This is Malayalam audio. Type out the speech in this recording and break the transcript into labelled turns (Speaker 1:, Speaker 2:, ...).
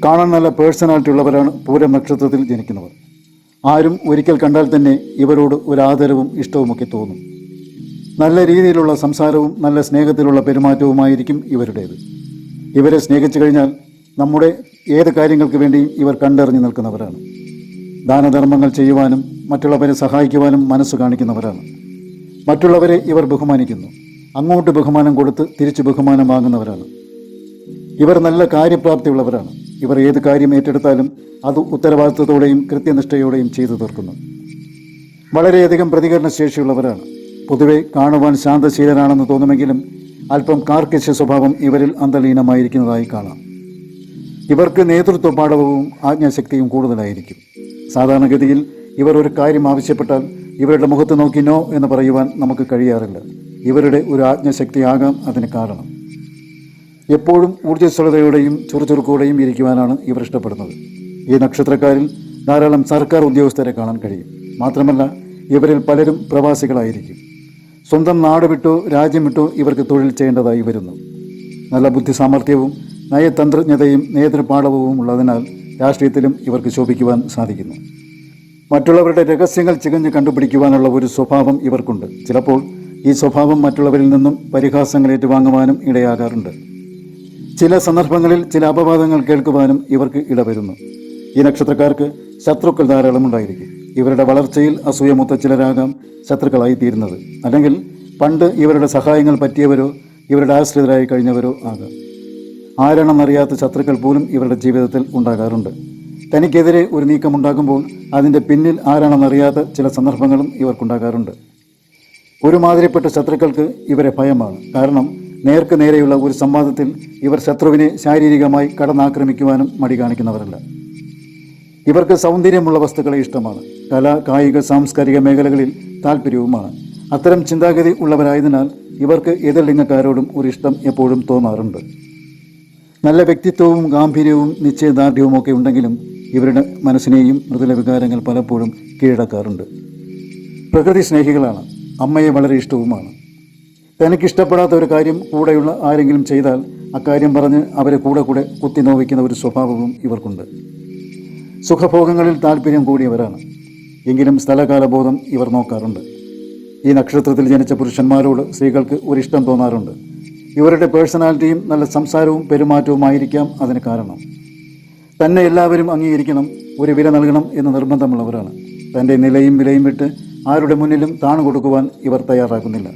Speaker 1: കാണാൻ നല്ല പേഴ്സണാലിറ്റി ഉള്ളവരാണ് പൂരം നക്ഷത്രത്തിൽ ജനിക്കുന്നവർ. ആരും ഒരിക്കൽ കണ്ടാൽ തന്നെ ഇവരോട് ഒരു ആദരവും ഇഷ്ടവുമൊക്കെ തോന്നും. നല്ല രീതിയിലുള്ള സംസാരവും നല്ല സ്നേഹത്തിലുള്ള പെരുമാറ്റവുമായിരിക്കും ഇവരുടേത്. ഇവരെ സ്നേഹിച്ചു കഴിഞ്ഞാൽ നമ്മുടെ ഏത് കാര്യങ്ങൾക്ക് വേണ്ടിയും ഇവർ കണ്ടറിഞ്ഞു നിൽക്കുന്നവരാണ്. ദാനധർമ്മങ്ങൾ ചെയ്യുവാനും മറ്റുള്ളവരെ സഹായിക്കുവാനും മനസ്സ് കാണിക്കുന്നവരാണ്. മറ്റുള്ളവരെ ഇവർ ബഹുമാനിക്കുന്നു. അങ്ങോട്ട് ബഹുമാനം കൊടുത്ത് തിരിച്ചു ബഹുമാനം വാങ്ങുന്നവരാണ്. ഇവർ നല്ല കാര്യപ്രാപ്തിയുള്ളവരാണ്. ഇവർ ഏത് കാര്യം ഏറ്റെടുത്താലും അത് ഉത്തരവാദിത്വത്തോടെയും കൃത്യനിഷ്ഠയോടെയും ചെയ്തു തീർക്കുന്നു. വളരെയധികം പ്രതികരണശേഷിയുള്ളവരാണ്. പൊതുവെ കാണുവാൻ ശാന്തശീലനാണെന്ന് തോന്നുമെങ്കിലും അല്പം കാർക്കശ്യ സ്വഭാവം ഇവരിൽ അന്തർലീനമായിരിക്കുന്നതായി കാണാം. ഇവർക്ക് നേതൃത്വ പാടവവും ആജ്ഞാശക്തിയും കൂടുതലായിരിക്കും. സാധാരണഗതിയിൽ ഇവർ ഒരു കാര്യം ആവശ്യപ്പെട്ടാൽ ഇവരുടെ മുഖത്ത് നോക്കി നോ എന്ന് പറയുവാൻ നമുക്ക് കഴിയാറില്ല. ഇവരുടെ ഒരു ആജ്ഞാശക്തിയാകാം അതിന് കാരണം. എപ്പോഴും ഊർജ്ജസ്വലതയോടെയും ചുറുചുറുക്കോടെയും ഇരിക്കുവാനാണ് ഇവർ ഇഷ്ടപ്പെടുന്നത്. ഈ നക്ഷത്രക്കാരിൽ ധാരാളം സർക്കാർ ഉദ്യോഗസ്ഥരെ കാണാൻ കഴിയും. മാത്രമല്ല ഇവരിൽ പലരും പ്രവാസികളായിരിക്കും. സ്വന്തം നാട് വിട്ടോ രാജ്യം വിട്ടോ ഇവർക്ക് തൊഴിൽ ചെയ്യേണ്ടതായി വരുന്നു. നല്ല ബുദ്ധി സാമർഥ്യവും നയതന്ത്രജ്ഞതയും നേതൃപാടവവും ഉള്ളതിനാൽ രാഷ്ട്രീയത്തിലും ഇവർക്ക് ശോഭിക്കുവാൻ സാധിക്കുന്നു. മറ്റുള്ളവരുടെ രഹസ്യങ്ങൾ ചികഞ്ഞ് കണ്ടുപിടിക്കുവാനുള്ള ഒരു സ്വഭാവം ഇവർക്കുണ്ട്. ചിലപ്പോൾ ഈ സ്വഭാവം മറ്റുള്ളവരിൽ നിന്നും പരിഹാസങ്ങൾ ഏറ്റുവാങ്ങുവാനും ഇടയാകാറുണ്ട്. ചില സന്ദർഭങ്ങളിൽ ചില അപവാദങ്ങൾ കേൾക്കുവാനും ഇവർക്ക് ഇടവരുന്നു. ഈ നക്ഷത്രക്കാർക്ക് ശത്രുക്കൾ ധാരാളം ഉണ്ടായിരിക്കും. ഇവരുടെ വളർച്ചയിൽ അസൂയമൊത്ത ചിലരാകാം ശത്രുക്കളായി തീരുന്നത്. അല്ലെങ്കിൽ പണ്ട് ഇവരുടെ സഹായങ്ങൾ പറ്റിയവരോ ഇവരുടെ ആശ്രിതരായി കഴിഞ്ഞവരോ ആകാം. ആരാണെന്നറിയാത്ത ശത്രുക്കൾ പോലും ഇവരുടെ ജീവിതത്തിൽ ഉണ്ടാകാറുണ്ട്. തനിക്കെതിരെ ഒരു നീക്കമുണ്ടാകുമ്പോൾ അതിൻ്റെ പിന്നിൽ ആരാണെന്നറിയാത്ത ചില സന്ദർഭങ്ങളും ഇവർക്കുണ്ടാകാറുണ്ട്. ഒരുമാതിരിപ്പെട്ട ശത്രുക്കൾക്ക് ഇവരെ ഭയമാണ്. കാരണം നേർക്ക് നേരെയുള്ള ഒരു സംവാദത്തിൽ ഇവർ ശത്രുവിനെ ശാരീരികമായി കടന്നാക്രമിക്കുവാനും മടി കാണിക്കുന്നവരല്ല. ഇവർക്ക് സൗന്ദര്യമുള്ള വസ്തുക്കളെ ഇഷ്ടമാണ്. കല, കായിക, സാംസ്കാരിക മേഖലകളിൽ താല്പര്യവുമാണ്. അത്തരം ചിന്താഗതി ഉള്ളവരായതിനാൽ ഇവർക്ക് എതിർലിംഗക്കാരോടും ഒരു ഇഷ്ടം എപ്പോഴും തോന്നാറുണ്ട്. നല്ല വ്യക്തിത്വവും ഗാംഭീര്യവും നിശ്ചയദാർഢ്യവും ഒക്കെ ഉണ്ടെങ്കിലും ഇവരുടെ മനസ്സിനെയും മൃദുല വികാരങ്ങൾ പലപ്പോഴും കീഴടക്കാറുണ്ട്. പ്രകൃതി സ്നേഹികളാണ്. അമ്മയെ വളരെ ഇഷ്ടവുമാണ്. തനിക്കിഷ്ടപ്പെടാത്ത ഒരു കാര്യം കൂടെയുള്ള ആരെങ്കിലും ചെയ്താൽ അക്കാര്യം പറഞ്ഞ് അവരെ കൂടെ കുത്തി നോവിക്കുന്ന ഒരു സ്വഭാവവും ഇവർക്കുണ്ട്. സുഖഭോഗങ്ങളിൽ താല്പര്യം കൂടിയവരാണ്. എങ്കിലും സ്ഥലകാലബോധം ഇവർ നോക്കാറുണ്ട്. ഈ നക്ഷത്രത്തിൽ ജനിച്ച പുരുഷന്മാരോട് സ്ത്രീകൾക്ക് ഒരിഷ്ടം തോന്നാറുണ്ട്. ഇവരുടെ പേഴ്സണാലിറ്റിയും നല്ല സംസാരവും പെരുമാറ്റവുമായിരിക്കാം അതിന് കാരണം. തന്നെ എല്ലാവരും അംഗീകരിക്കണം, ഒരു വില നൽകണം എന്ന് നിർബന്ധമുള്ളവരാണ്. തൻ്റെ നിലയും വിലയും വിട്ട് ആരുടെ മുന്നിലും താണു കൊടുക്കുവാൻ ഇവർ തയ്യാറാക്കുന്നില്ല.